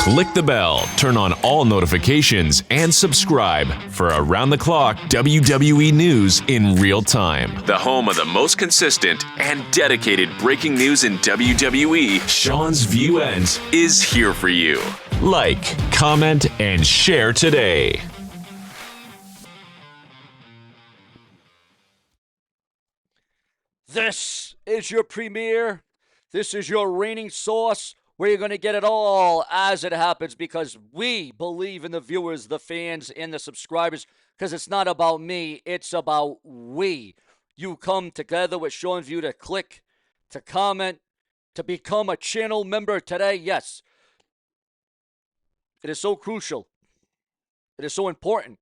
Click the bell, turn on all notifications, and subscribe for around-the-clock WWE news in real time. The home of the most consistent and dedicated breaking news in WWE, Seanzviewent, is here for you. Like, comment, and share today. This is your premiere. This is your reigning source where you're going to get it all as it happens, because we believe in the viewers, the fans, and the subscribers, because it's not about me. It's about we. You come together with Seanzview to click, to comment, to become a channel member today. Yes, it is so crucial. It is so important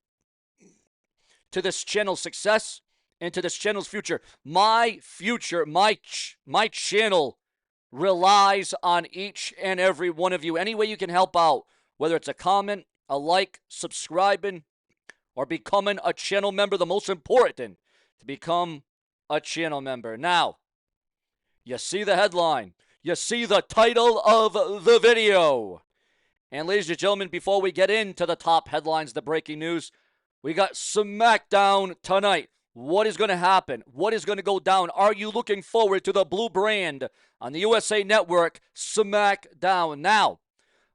to this channel's success and to this channel's future. My future, my channel relies on each and every one of you. Any way you can help out, whether it's a comment, a like, subscribing, or becoming a channel member, the most important, to become a channel member. Now, you see the headline. You see the title of the video. And ladies and gentlemen, before we get into the top headlines, the breaking news, we got SmackDown tonight. What is going to happen? What is going to go down? Are you looking forward to the blue brand on the USA Network, SmackDown? Now,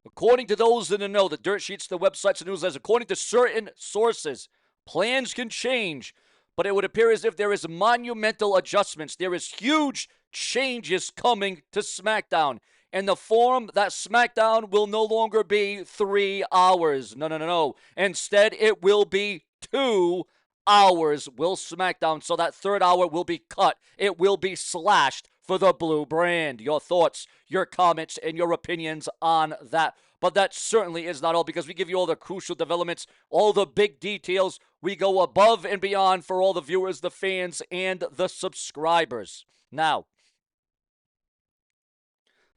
according to those in the know, the dirt sheets, the websites, the newsletters, according to certain sources, plans can change, but it would appear as if there is monumental adjustments. There is huge changes coming to SmackDown. In the form that SmackDown will no longer be 3 hours. No. Instead, it will be 2 hours will SmackDown, so that third hour will be cut. It will be slashed for the blue brand. Your thoughts, your comments, and your opinions on that. But that certainly is not all, because we give you all the crucial developments, all the big details. We go above and beyond for all the viewers, the fans, and the subscribers. Now,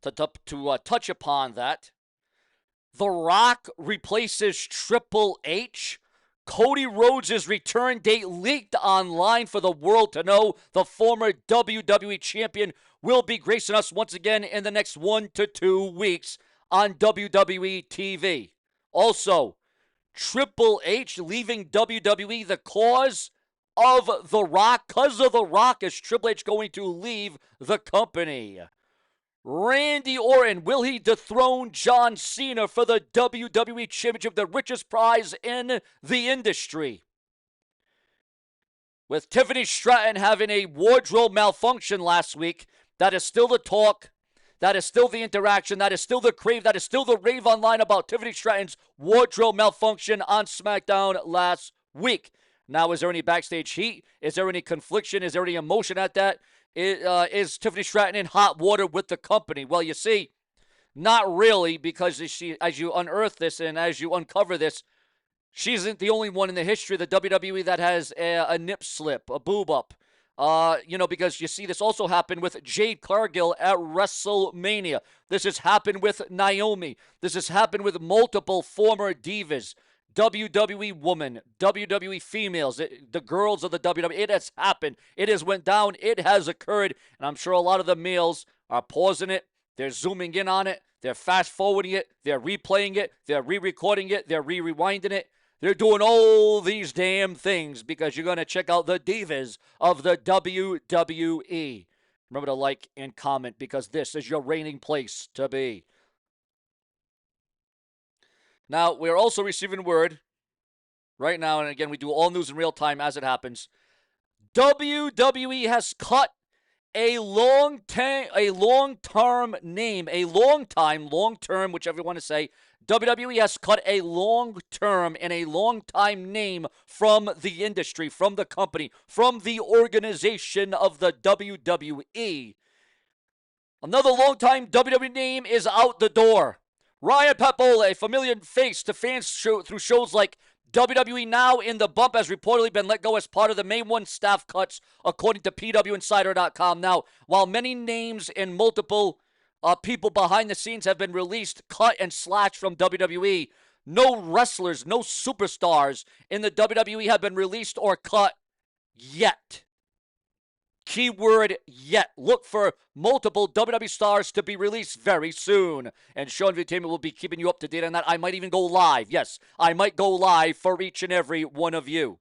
to touch upon that, The Rock replaces Triple H. Cody Rhodes' return date leaked online for the world to know. The former WWE Champion will be gracing us once again in the next 1 to 2 weeks on WWE TV. Also, Triple H leaving WWE, the cause of The Rock. Because of The Rock, is Triple H going to leave the company? Randy Orton, will he dethrone John Cena for the WWE Championship, the richest prize in the industry? With Tiffany Stratton having a wardrobe malfunction last week, that is still the talk, that is still the interaction, that is still the crave, that is still the rave online about Tiffany Stratton's wardrobe malfunction on SmackDown last week. Now, is there any backstage heat? Is there any confliction? Is there any emotion at that? Is Tiffany Stratton in hot water with the company? Well, you see, not really, because as you unearth this and as you uncover this, she isn't the only one in the history of the WWE that has a nip slip, a boob up. Because you see, this also happened with Jade Cargill at WrestleMania. This has happened with Naomi. This has happened with multiple former divas. WWE woman, WWE females, the girls of the WWE. It has happened. It has went down. It has occurred. And I'm sure a lot of the males are pausing it. They're zooming in on it. They're fast forwarding it. They're replaying it. They're re-recording it. They're rewinding it. They're doing all these damn things because you're going to check out the divas of the WWE. Remember to like and comment, because this is your reigning place to be. Now, we're also receiving word right now, and again, we do all news in real time as it happens. WWE has cut a long-term name, long-term, whichever you want to say. WWE has cut a long-term and a long-time name from the industry, from the company, from the organization of the WWE. Another long-time WWE name is out the door. Ryan Papole, a familiar face to fans through shows like WWE Now, in the bump, has reportedly been let go as part of the May 1 staff cuts, according to PWInsider.com. Now, while many names and multiple people behind the scenes have been released, cut, and slashed from WWE, no wrestlers, no superstars in the WWE have been released or cut yet. Keyword yet. Look for multiple WWE stars to be released very soon. And Seanzviewent will be keeping you up to date on that. I might even go live. Yes, I might go live for each and every one of you.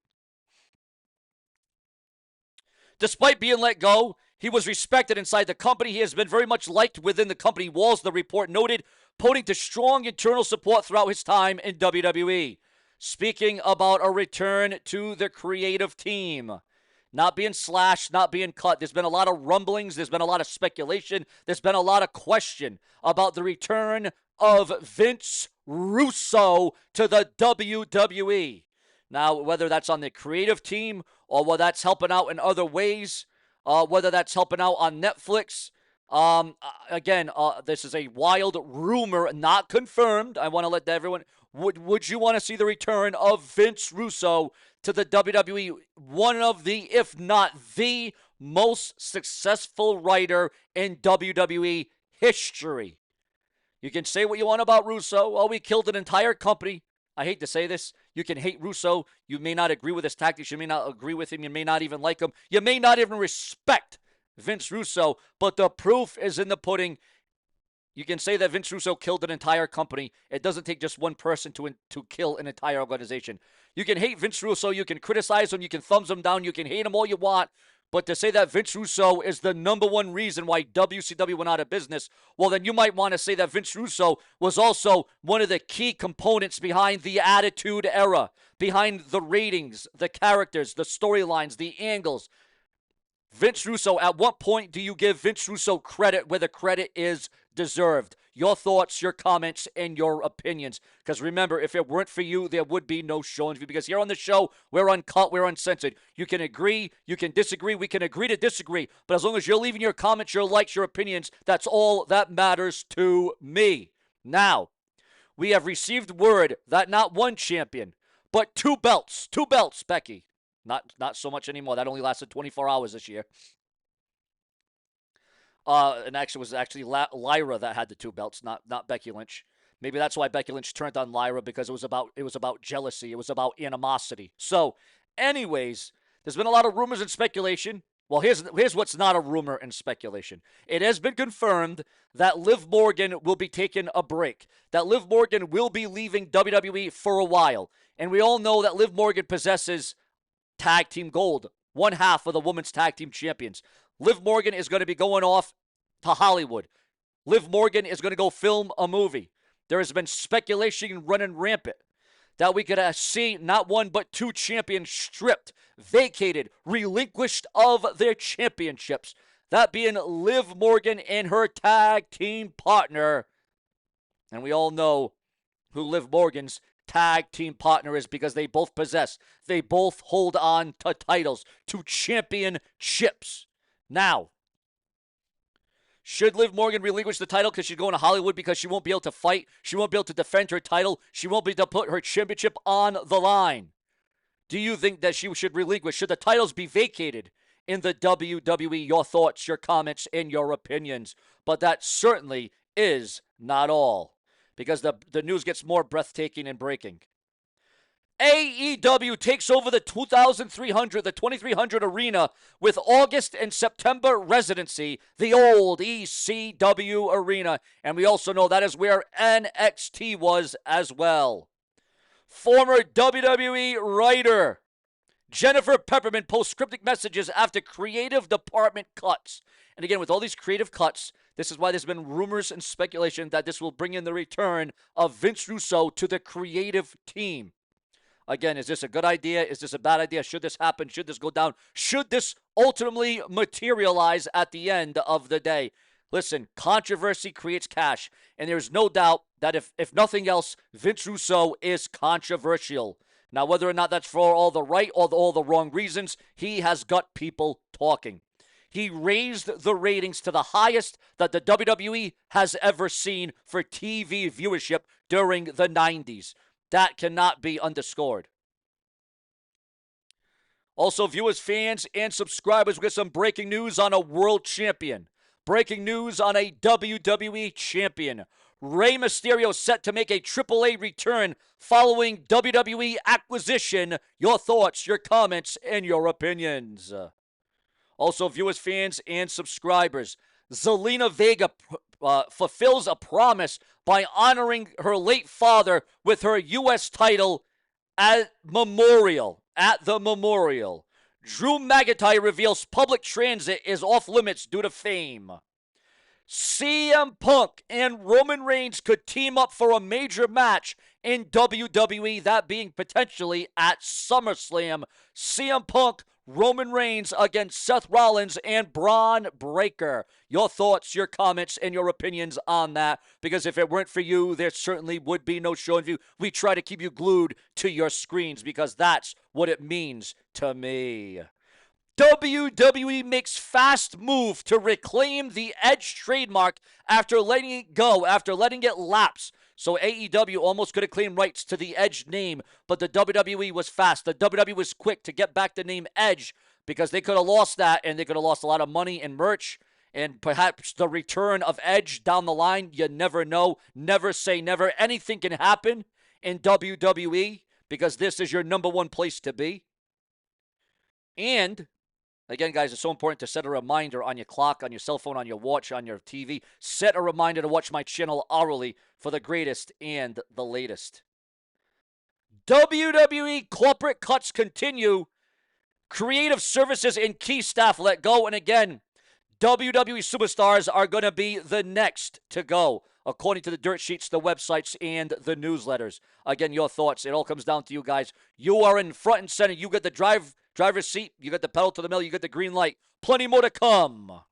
Despite being let go, he was respected inside the company. He has been very much liked within the company walls, the report noted, pointing to strong internal support throughout his time in WWE. Speaking about a return to the creative team. Not being slashed, not being cut. There's been a lot of rumblings. There's been a lot of speculation. There's been a lot of question about the return of Vince Russo to the WWE. Now, whether that's on the creative team or whether that's helping out in other ways, whether that's helping out on Netflix. Again, this is a wild rumor, not confirmed. I want to let everyone... Would you want to see the return of Vince Russo to the WWE? One of the, if not the most successful writer in WWE history. You can say what you want about Russo. Oh, we killed an entire company. I hate to say this. You can hate Russo. You may not agree with his tactics. You may not agree with him. You may not even like him. You may not even respect Vince Russo. But the proof is in the pudding. You can say that Vince Russo killed an entire company. It doesn't take just one person to kill an entire organization. You can hate Vince Russo. You can criticize him. You can thumbs him down. You can hate him all you want. But to say that Vince Russo is the number one reason why WCW went out of business, well, then you might want to say that Vince Russo was also one of the key components behind the Attitude Era, behind the ratings, the characters, the storylines, the angles. Vince Russo, at what point do you give Vince Russo credit where the credit is deserved? Your thoughts, your comments, and your opinions. Because remember, if it weren't for you, there would be no Seanzviewent. Because here on the show, we're uncut, we're uncensored. You can agree, you can disagree, we can agree to disagree. But as long as you're leaving your comments, your likes, your opinions, that's all that matters to me. Now, we have received word that not one champion, but two belts, Becky. Not so much anymore. That only lasted 24 hours this year. And actually, it was actually Lyra that had the two belts, not Becky Lynch. Maybe that's why Becky Lynch turned on Lyra, because it was about jealousy. It was about animosity. So, anyways, there's been a lot of rumors and speculation. Well, here's what's not a rumor and speculation. It has been confirmed that Liv Morgan will be taking a break. That Liv Morgan will be leaving WWE for a while. And we all know that Liv Morgan possesses tag team gold, one half of the women's tag team champions. Liv Morgan is going to be going off to Hollywood. Liv Morgan is going to go film a movie. There has been speculation running rampant that we could see not one but two champions stripped, vacated, relinquished of their championships. That being Liv Morgan and her tag team partner. And we all know who Liv Morgan's tag team partner is, because they both hold on to titles, to championships. Now, should Liv Morgan relinquish the title because she's going to Hollywood because she won't be able to fight? She won't be able to defend her title. She won't be able to put her championship on the line. Do you think that she should relinquish? Should the titles be vacated in the WWE? Your thoughts, your comments, and your opinions. But that certainly is not all, because the news gets more breathtaking and breaking. AEW takes over the 2300 arena with August and September residency, the old ECW arena. And we also know that is where NXT was as well. Former WWE writer Jennifer Pepperman posts cryptic messages after creative department cuts. And again, with all these creative cuts, this is why there's been rumors and speculation that this will bring in the return of Vince Russo to the creative team. Again, is this a good idea? Is this a bad idea? Should this happen? Should this go down? Should this ultimately materialize at the end of the day? Listen, controversy creates cash. And there's no doubt that if nothing else, Vince Russo is controversial. Now, whether or not that's for all the right or all the wrong reasons, he has got people talking. He raised the ratings to the highest that the WWE has ever seen for TV viewership during the 90s. That cannot be underscored. Also, viewers, fans, and subscribers, we get some breaking news on a world champion. Breaking news on a WWE champion. Rey Mysterio set to make a AAA return following WWE acquisition. Your thoughts, your comments, and your opinions. Also, viewers, fans, and subscribers. Zelina Vega fulfills a promise by honoring her late father with her U.S. title at the Memorial. Drew McIntyre reveals public transit is off limits due to fame. CM Punk and Roman Reigns could team up for a major match in WWE, that being potentially at SummerSlam. CM Punk, Roman Reigns against Seth Rollins and Braun Breaker. Your thoughts, your comments, and your opinions on that, because if it weren't for you, there certainly would be no show and view. We try to keep you glued to your screens because that's what it means to me. WWE makes fast move to reclaim the Edge trademark after letting it lapse. So AEW almost could have claimed rights to the Edge name, but the WWE was fast. The WWE was quick to get back the name Edge because they could have lost that, and they could have lost a lot of money and merch and perhaps the return of Edge down the line. You never know. Never say never. Anything can happen in WWE because this is your number one place to be. And again, guys, it's so important to set a reminder on your clock, on your cell phone, on your watch, on your TV. Set a reminder to watch my channel hourly for the greatest and the latest. WWE corporate cuts continue. Creative services and key staff let go. And again, WWE superstars are going to be the next to go, according to the dirt sheets, the websites, and the newsletters. Again, your thoughts. It all comes down to you guys. You are in front and center. You get the driver's seat. You got the pedal to the metal. You get the green light. Plenty more to come.